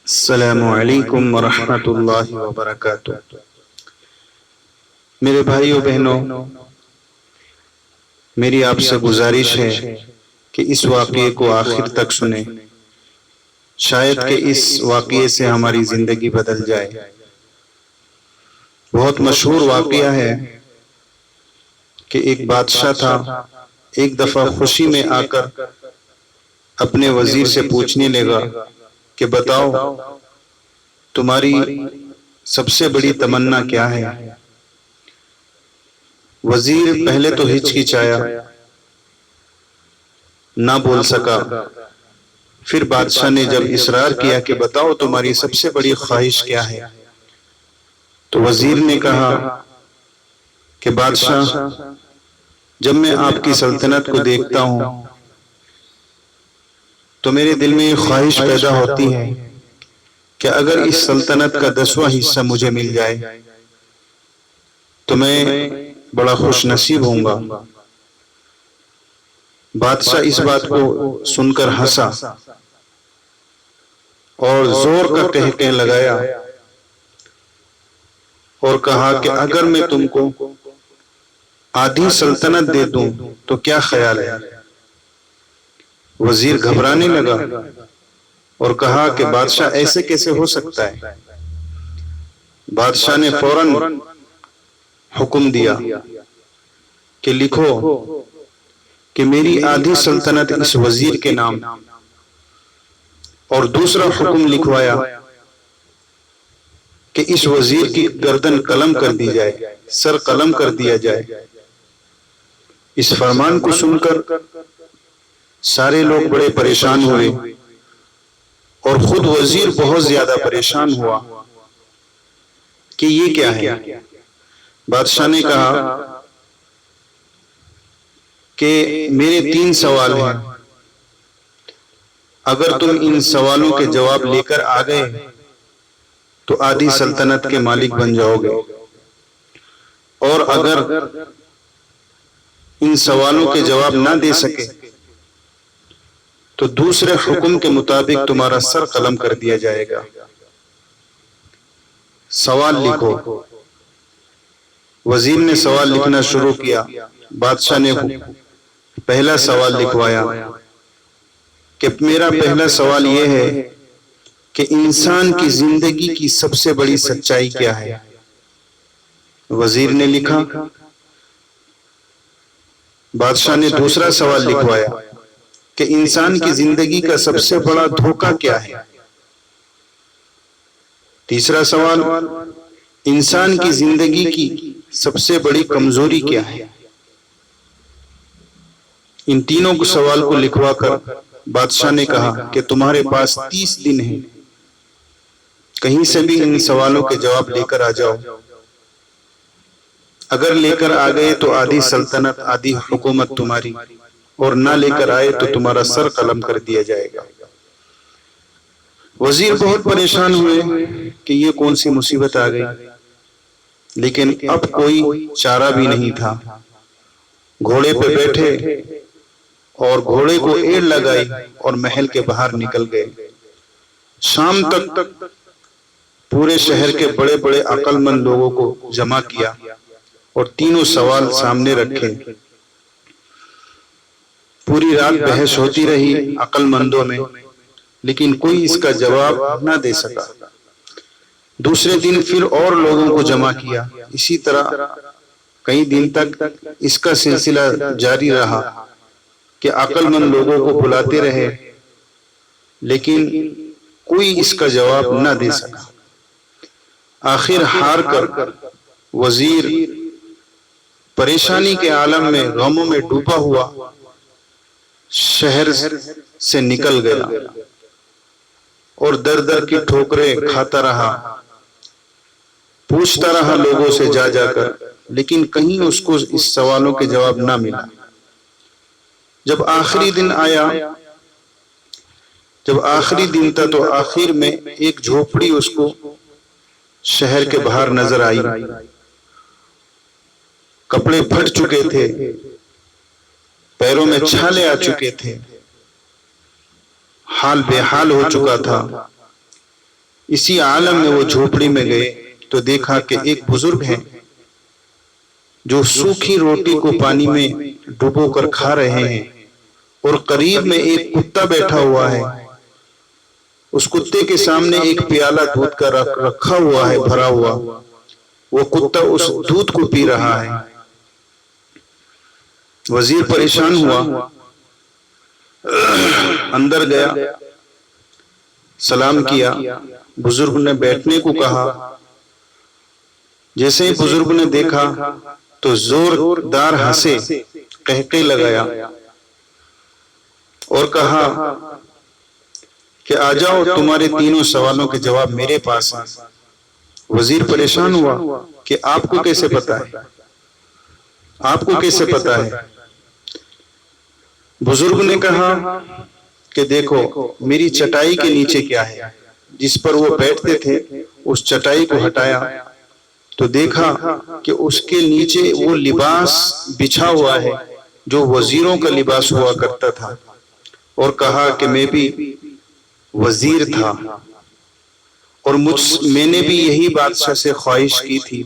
السلام علیکم ورحمۃ اللہ وبرکاتہ۔ میرے بھائیوں بہنوں، میری آپ سے گزارش ہے کہ اس واقعے کو آخر تک سنیں، شاید کہ اس واقعے سے ہماری زندگی بدل جائے۔ بہت مشہور واقعہ ہے کہ ایک بادشاہ تھا، ایک دفعہ خوشی میں آ کر اپنے وزیر سے پوچھنے لگا کہ بتاؤ تمہاری سب سے بڑی تمنا کیا ہے؟ وزیر پہلے تو ہچکچایا، نہ بول سکا۔ پھر بادشاہ نے جب اصرار کیا کہ بتاؤ تمہاری سب سے بڑی خواہش کیا ہے، تو وزیر نے کہا کہ بادشاہ، جب میں آپ کی سلطنت کو دیکھتا ہوں تو میرے دل میں یہ خواہش پیدا ہوتی ہے کہ اگر اس سلطنت کا 10واں حصہ مجھے مل جائے تو میں بڑا خوش نصیب ہوں گا۔ بادشاہ اس بات کو سن کر ہنسا اور زور کا قہقہ لگایا اور کہا کہ اگر میں تم کو آدھی سلطنت دے دوں تو کیا خیال ہے؟ وزیر گھبرانے لگا اور کہا کہ بادشاہ ایسے کیسے ہو سکتا ہے؟ بادشاہ نے فوراً حکم دیا کہ لکھو کہ میری آدھی سلطنت اس وزیر کے نام، اور دوسرا حکم لکھوایا کہ اس وزیر کی گردن قلم کر دی جائے، سر قلم کر دیا جائے۔ اس فرمان کو سن کر سارے لوگ بڑے پریشان ہوئے اور خود وزیر بہت زیادہ پریشان ہوا کہ یہ کیا ہے۔ بادشاہ نے کہا کہ میرے 3 سوال ہیں، اگر تم ان سوالوں کے جواب لے کر آ گئے تو آدھی سلطنت کے مالک بن جاؤ گے، اور اگر ان سوالوں کے جواب نہ دے سکے تو دوسرے حکم کے مطابق تمہارا سر قلم کر دیا جائے گا۔ سوال لکھو۔ وزیر نے سوال لکھنا شروع کیا۔ بادشاہ نے پہلا سوال لکھوایا کہ میرا پہلا سوال یہ ہے کہ انسان کی زندگی کی سب سے بڑی سچائی کیا ہے؟ وزیر نے لکھا۔ بادشاہ نے دوسرا سوال لکھوایا کہ انسان کی زندگی کا سب سے بڑا دھوکہ کیا ہے؟ تیسرا سوال، انسان کی زندگی کی سب سے بڑی کمزوری کیا ہے؟ ان تینوں سوال کو لکھوا کر بادشاہ نے کہا کہ تمہارے پاس 30 دن ہیں، کہیں سے بھی ان سوالوں کے جواب لے کر آ جاؤ۔ اگر لے کر آ گئے تو آدھی سلطنت، آدھی حکومت تمہاری، اور نہ لے کر آئے تو تمہارا سر قلم کر دیا جائے گا۔ وزیر بہت پریشان ہوئے کہ یہ کون سی مصیبت آ گئی، لیکن اب کوئی چارہ بھی نہیں تھا۔ گھوڑے پہ بیٹھے اور گھوڑے کو ایڑ لگائی اور محل کے باہر نکل گئے۔ شام تک پورے شہر کے بڑے بڑے عقل مند لوگوں کو جمع کیا اور تینوں سوال سامنے رکھے۔ پوری رات بحث ہوتی رہی عقل مندوں میں، لیکن کوئی اس کا جواب نہ دے سکا۔ دوسرے دن پھر اور لوگوں کو جمع کیا۔ اسی طرح کئی دن تک اس کا سلسلہ جاری رہا کہ عقل مند لوگوں کو بلاتے رہے، لیکن کوئی اس کا جواب نہ دے سکا۔ آخر ہار کر وزیر پریشانی کے عالم میں، غموں میں ڈوبا ہوا شہر سے نکل گیا اور در در کی ٹھوکریں کھاتا رہا، پوچھتا رہا لوگوں سے جا جا کر، لیکن کہیں اس کو اس سوالوں کے جواب نہ ملا۔ جب آخری دن آیا، جب آخری دن تھا تو آخر میں ایک جھوپڑی اس کو شہر کے باہر نظر آئی۔ کپڑے پھٹ چکے تھے، پیروں میں چھالے آ چکے تھے، حال بے حال ہو چکا تھا۔ اسی عالم میں وہ جھوپڑی میں گئے تو دیکھا کہ ایک بزرگ ہیں جو سوکھی روٹی کو پانی میں ڈبو کر کھا رہے ہیں، اور قریب میں ایک کتا بیٹھا ہوا ہے۔ اس کتے کے سامنے ایک پیالہ دودھ کا رکھا ہوا ہے، بھرا ہوا۔ وہ کتا اس دودھ کو پی رہا ہے۔ وزیر پریشان ہوا، اندر گیا، سلام کیا، بزرگ نے بیٹھنے کو کہا۔ جیسے ہی بزرگ نے دیکھا تو زوردار ہنسے، قہقہے لگایا اور کہا کہ آ جاؤ، تمہارے تینوں سوالوں کے جواب میرے پاس ہیں۔ وزیر پریشان ہوا کہ آپ کو کیسے پتا ہے، آپ کو کیسے پتا ہے؟ بزرگ نے کہا کہ دیکھو، میری چٹائی کے نیچے کیا ہے۔ جس پر وہ بیٹھتے تھے اس چٹائی کو ہٹایا تو دیکھا کہ اس کے نیچے وہ لباس بچھا ہوا ہے جو وزیروں کا لباس ہوا کرتا تھا، اور کہا کہ میں بھی وزیر تھا اور میں نے بھی یہی بادشاہ سے خواہش کی تھی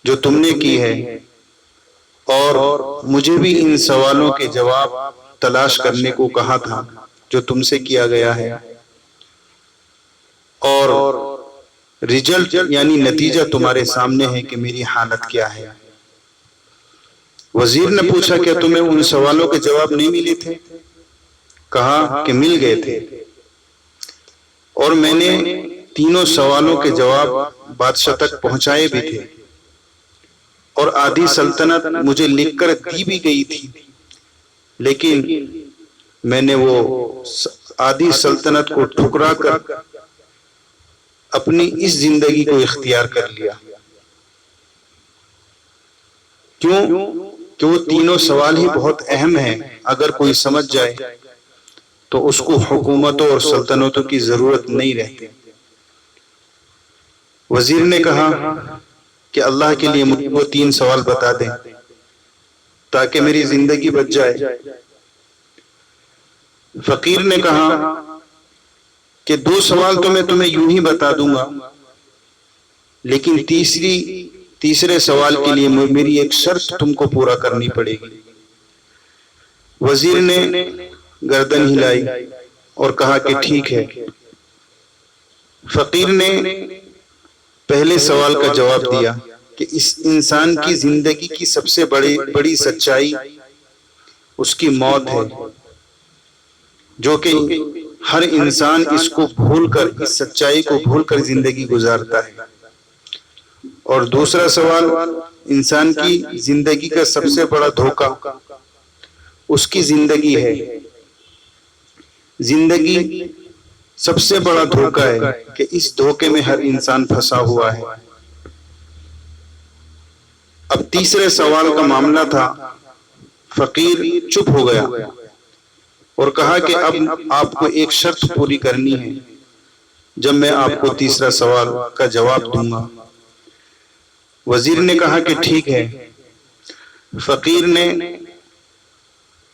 جو تم نے کی ہے، اور مجھے بھی ان سوالوں کے جواب تلاش کرنے کو کہا تھا جو تم سے کیا گیا ہے، اور رزلٹ یعنی نتیجہ تمہارے سامنے ہے کہ میری حالت کیا ہے۔ وزیر نے پوچھا کہ تمہیں ان سوالوں کے جواب نہیں ملے تھے؟ کہا کہ مل گئے تھے، اور میں نے تینوں سوالوں کے جواب بادشاہ تک پہنچائے بھی تھے، اور آدھی سلطنت مجھے لکھ کر دی بھی گئی تھی، لیکن میں نے وہ آدھی سلطنت کو ٹھکرا کر اپنی اس زندگی کو اختیار کر لیا۔ کیوں کہ وہ تینوں سوال ہی بہت اہم ہیں۔ اگر کوئی سمجھ جائے تو اس کو حکومتوں اور سلطنتوں کی ضرورت نہیں رہتی۔ وزیر نے کہا کہ اللہ کے لیے مجھے وہ 3 سوال بتا دیں تاکہ میری زندگی بچ جائے۔ فقیر نے کہا کہ 2 سوال تو میں تمہیں یوں ہی بتا دوں گا، لیکن تیسرے سوال کے لیے میری ایک شرط تم کو پورا کرنی پڑے گی۔ وزیر نے گردن ہلائی اور کہا کہ ٹھیک ہے۔ فقیر نے پہلے سوال کا جواب دیا کہ اس انسان کی زندگی کی سب سے بڑی سچائی اس کی موت ہے، جو کہ ہر انسان اس کو بھول کر، اس سچائی کو بھول کر زندگی گزارتا ہے۔ اور دوسرا سوال، انسان کی زندگی کا سب سے بڑا دھوکہ اس کی زندگی ہے۔ زندگی سب سے بڑا دھوکہ ہے کہ اس دھوکے میں ہر انسان پھنسا ہوا ہے۔ اب تیسرے سوال کا معاملہ تھا۔ فقیر چپ ہو گیا اور کہا کہ اب آپ کو ایک شرط پوری کرنی ہے جب میں آپ کو تیسرا سوال کا جواب دوں گا۔ وزیر نے کہا کہ ٹھیک ہے۔ فقیر نے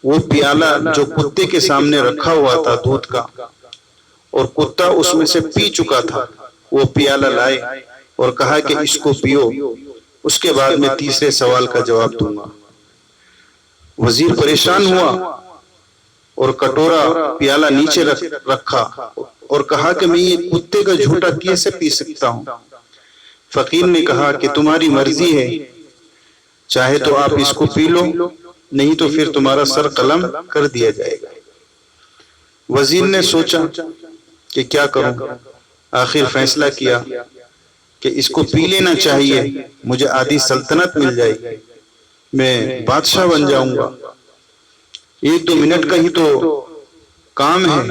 وہ پیالہ جو کتے کے سامنے رکھا ہوا تھا دودھ کا، اور کتا اس میں سے پی چکا تھا، وہ پیالہ لائے اور کہا کہ اس کو پیو، اس کے بعد میں تیسرے سوال کا جواب دوں گا۔ وزیر پریشان ہوا اور کٹورا پیالہ نیچے رکھا اور کہا کہ میں یہ کتے کا جھوٹا کیسے پی سکتا ہوں؟ فقیر نے کہا کہ تمہاری مرضی ہے، چاہے تو آپ اس کو پی لو، نہیں تو پھر تمہارا سر قلم کر دیا جائے گا۔ وزیر نے سوچا کہ کیا کروں، آخر فیصلہ کیا کہ اس کو پی لینا چاہیے، مجھے آدھی سلطنت مل جائے گی، میں بادشاہ بن جاؤں گا۔ 1-2 منٹ کا ہی تو کام ہے،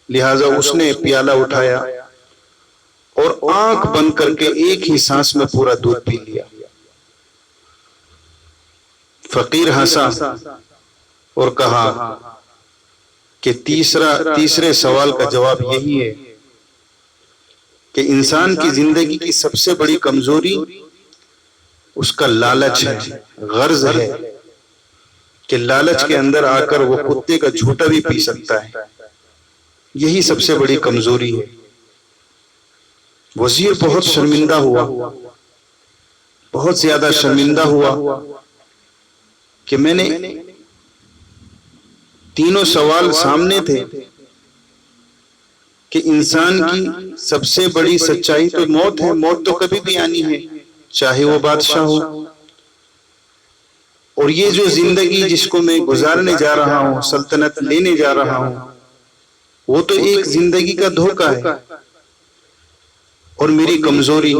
لہٰذا اس نے پیالہ اٹھایا اور آنکھ بند کر کے ایک ہی سانس میں پورا دودھ پی لیا۔ فقیر ہنسا اور کہا کہ تیسرے سوال کا جواب یہی ہے کہ انسان کی زندگی کی سب سے بڑی کمزوری اس کا لالچ ہے، غرض ہے، کہ لالچ کے اندر آ کر وہ کتے کا جھوٹا بھی پی سکتا ہے۔ یہی سب سے بڑی کمزوری ہے۔ وزیر بہت شرمندہ ہوا، بہت زیادہ شرمندہ ہوا کہ میں نے تینوں سوال سامنے تھے کہ انسان کی سب سے بڑی سچائی تو موت ہے، موت تو کبھی بھی آنی ہے، چاہے وہ بادشاہ ہو، اور یہ جو زندگی جس کو میں گزارنے جا رہا ہوں، سلطنت لینے جا رہا ہوں، وہ تو ایک زندگی کا دھوکہ ہے، اور میری کمزوری،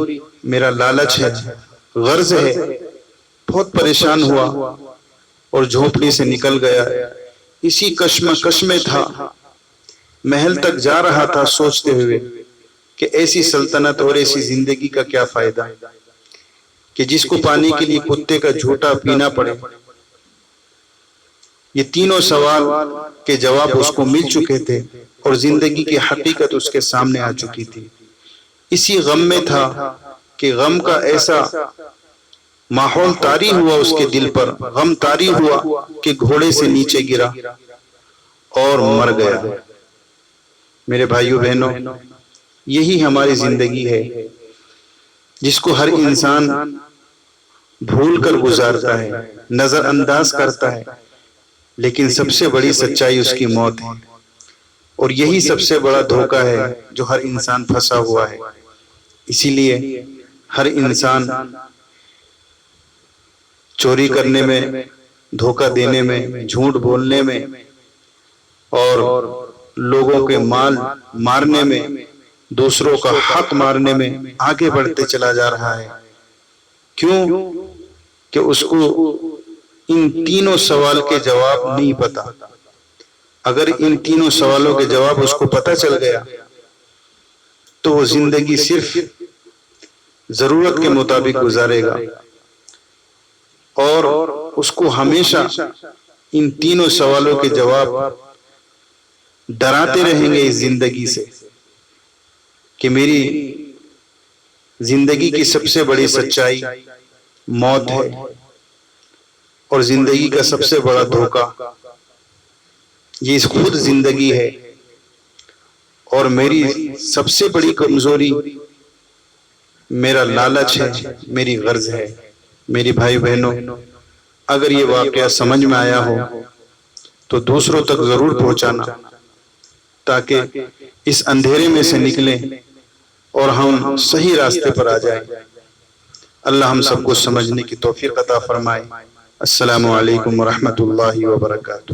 میرا لالچ ہے، غرض ہے۔ بہت پریشان ہوا اور جھونپڑی سے نکل گیا، اسی کشمکش میں تھا، محل تک جا رہا تھا سوچتے ہوئے کہ ایسی سلطنت اور ایسی زندگی کا کیا فائدہ کہ جس کو پانے کے لیے کتے کا جھوٹا پینا پڑے۔ یہ تینوں سوال کے جواب اس کو مل چکے تھے اور زندگی کی حقیقت اس کے سامنے آ چکی تھی۔ اسی غم میں تھا کہ غم کا ایسا ماحول طاری ہوا اس کے دل پر، غم طاری ہوا کہ گھوڑے سے نیچے گرا اور مر گیا۔ میرے بھائیو بہنوں، یہی ہماری زندگی ہے جس کو ہر انسان بھول کر گزارتا ہے، نظر انداز کرتا ہے، لیکن سب سے بڑی سچائی اس کی موت ہے، اور یہی سب سے بڑا دھوکہ ہے جو ہر انسان پھنسا ہوا ہے۔ اسی لیے ہر انسان چوری کرنے میں، دھوکہ دینے میں، جھوٹ بولنے میں اور لوگوں کے مال مارنے میں، دوسروں کا حق مارنے میں آگے بڑھتے چلا جا رہا ہے۔ کیوں؟ کہ اس کو ان تینوں سوال کے جواب نہیں پتا۔ اگر ان تینوں سوالوں کے جواب اس کو پتہ چل گیا تو وہ زندگی صرف ضرورت کے مطابق گزارے گا، اور اس کو ہمیشہ ان تینوں سوالوں کے جواب ڈراتے رہیں گے اس زندگی سے کہ میری زندگی کی سب سے بڑی سچائی موت ہے، اور زندگی کا سب سے بڑا دھوکہ یہ خود زندگی ہے، اور میری سب سے بڑی کمزوری میرا لالچ ہے، میری غرض ہے۔ میری بھائی بہنوں، اگر یہ واقعہ سمجھ میں آیا ہو تو دوسروں تک ضرور پہنچانا، تاکہ اس اندھیرے میں سے نکلیں اور ہم صحیح راستے پر آ جائیں۔ اللہ ہم سب کو سمجھنے کی توفیق عطا فرمائے۔ السلام علیکم ورحمۃ اللہ وبرکاتہ۔